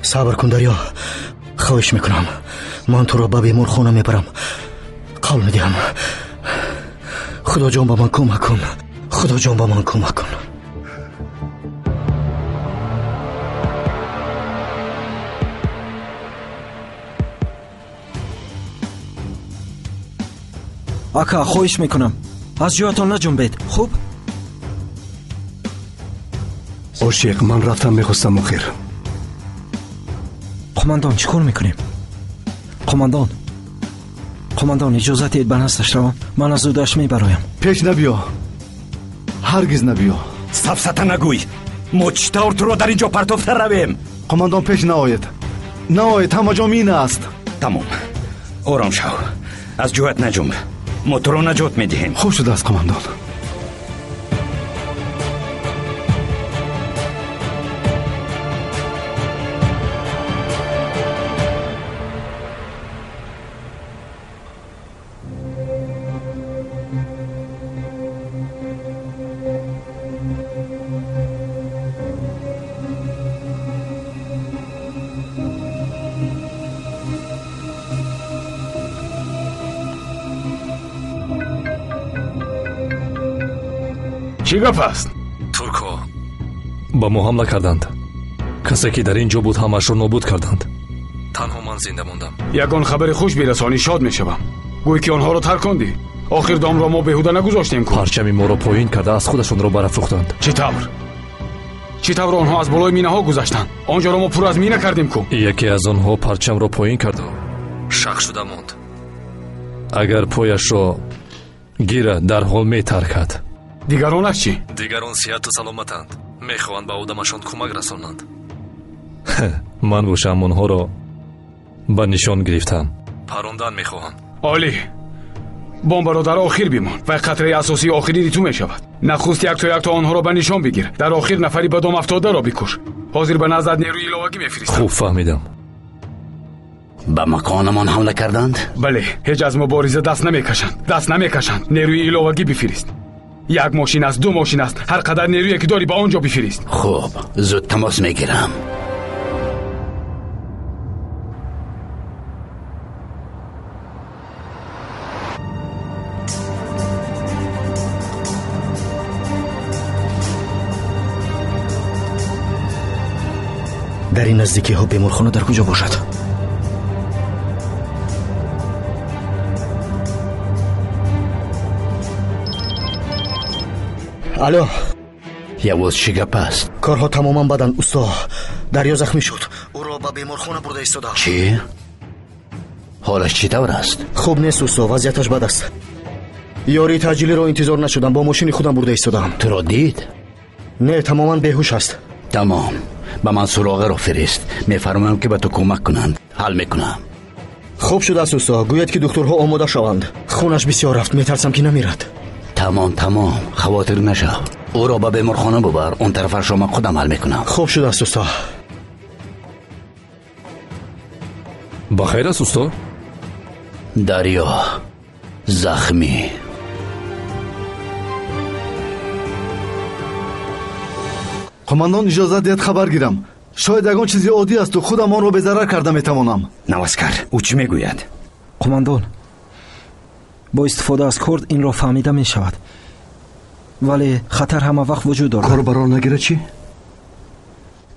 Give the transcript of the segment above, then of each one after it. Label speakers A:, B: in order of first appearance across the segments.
A: صبر کن دریا، خواهش میکنم. من تو را به بیمارخانه میبرم. قول میدهم. خدا جان به من کمک کن. خدا جان به من کمک کن.
B: اکا خواهش میکنم از جایتان نجنبید. خوب؟
C: عاشق، من رفتم میخواستم مخیر.
B: قماندان چیکار میکنیم؟ قماندان اجازه دید به نزدش روم. من از دودش میبرایم.
C: پیش نبیا، هرگز نبیا.
D: سفسطه نگوی. ما چطور تو رو در اینجا پرتافته رویم؟
C: قماندان پیش نآید، همه جا مین است.
D: تمام، آرام شو. از جایت نجنب. ما تو رو نجات میدهیم.
C: خوب شده است قماندان.
E: چی گپ است؟
F: ترک‌ها با ما حمله کردند. کسی که در اینجا بود همش را نابود کردند. تنها من زنده موندم.
E: یگان خبر خوش برسانی شاد میشوم. گویی که آنها را ترکاندی. آخر دام را ما بهوده نگذاشتیم که
F: پرچم ما را پایین کرده از خودشون را برافروختند.
E: چطور آنها از بالای مینه ها گذشتند؟ آنجا را ما پر از مینه کردیم که
F: یکی از آنها پرچم را پایین کرد و شق شده موند. اگر پایش را گیره در حال میترکد.
E: دیگرانش چی؟
F: دیگران صحت و سلامتند. میخواهند به آدمشان کمک رسانند. من گوشم آنها را به نشان گرفتم. پروندن میخواهند.
E: عالی. بام برادر آخر بیمان و قطره اساسی آخری تو میشود. نخست یک تا آنها را به نشان بگیر. در آخر نفری به دام افتاده را بکش. حاضر به نزد نیروی علاوگی میفرستم.
F: خوب فهمیدم.
D: به مکانمان حمله کردند؟
E: بله، هیچ از مبارزه دست نمیکشند. نیروی علاوگی بفرست. یک ماشین است، 2 ماشین است، هر قدر نیرویی که داری به آنجا بفرست.
D: خوب، زود تماس میگیرم.
A: در این نزدیکی ها بیمارخانه در کجا باشد؟ الو،
D: یواز چی گپ است؟
A: کارها تماما بدن استا. دریا زخمی شد. او را به بیمارخانه برده ایستادم.
D: چی؟ حالش چطور است؟
A: خوب نیست استا، وضعیتش بد است. یاری تاجیلی را انتظار نشدم، با ماشین خودم برده ایستادم.
D: تو را دید؟
A: نه، تماما بیهوش است.
D: تمام، به من سراغ را فرست. میفرمایم که به تو کمک کنند. حل میکنم.
A: خوب شده است استا، گوید که دکترها آماده شوند. خونش بسیار رفت، میترسم که نمیرد.
D: تمام، خواطر نشو. او را به بیمارخانه ببر، اون طرفش را من خودم حل میکنم.
A: خوب شده است استا.
F: بخیر است استا؟
D: دریا زخمی.
C: قماندان اجازه دید خبر گیرم. شاید یگان چیزی عادی است و خودم آن را به ضرر کرده میتوانم.
D: نواسکر، او چی میگوید؟
B: قماندان، با استفاده از کرد این را فهمیده می شود، ولی خطر همه وقت وجود دارد.
C: کار برار نگیره چی؟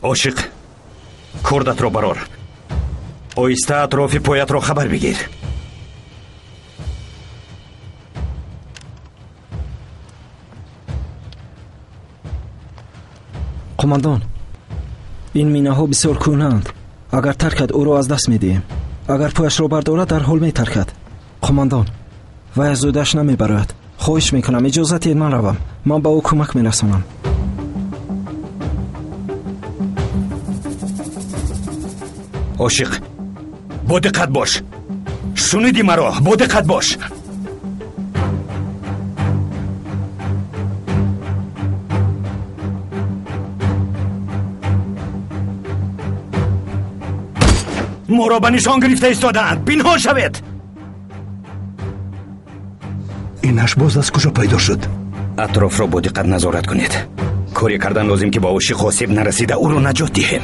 D: عاشق، کردت را برار. آیسته اطراف پایت را خبر بگیر.
B: قماندان، این مینه ها بسیار کهنه‌اند. اگر ترکد او را از دست میدهیم. اگر پایش را بردارد در حال میترکد. قماندان، وی از زودش نمیبراید. خواهش میکنم اجازه دهید من روم. من به او کمک میرسانم.
D: عاشق، با دقت باش. شنیدی مرا؟ با دقت باش. ما را به نشان گرفته ایستادند. پنهان شوید.
C: اینش باز از کجا پیدا شد؟
D: اطراف را با دقت نظارت کنید. کاری کردن لازم که با عاشق آسیب نرسیده او را نجات دهیم.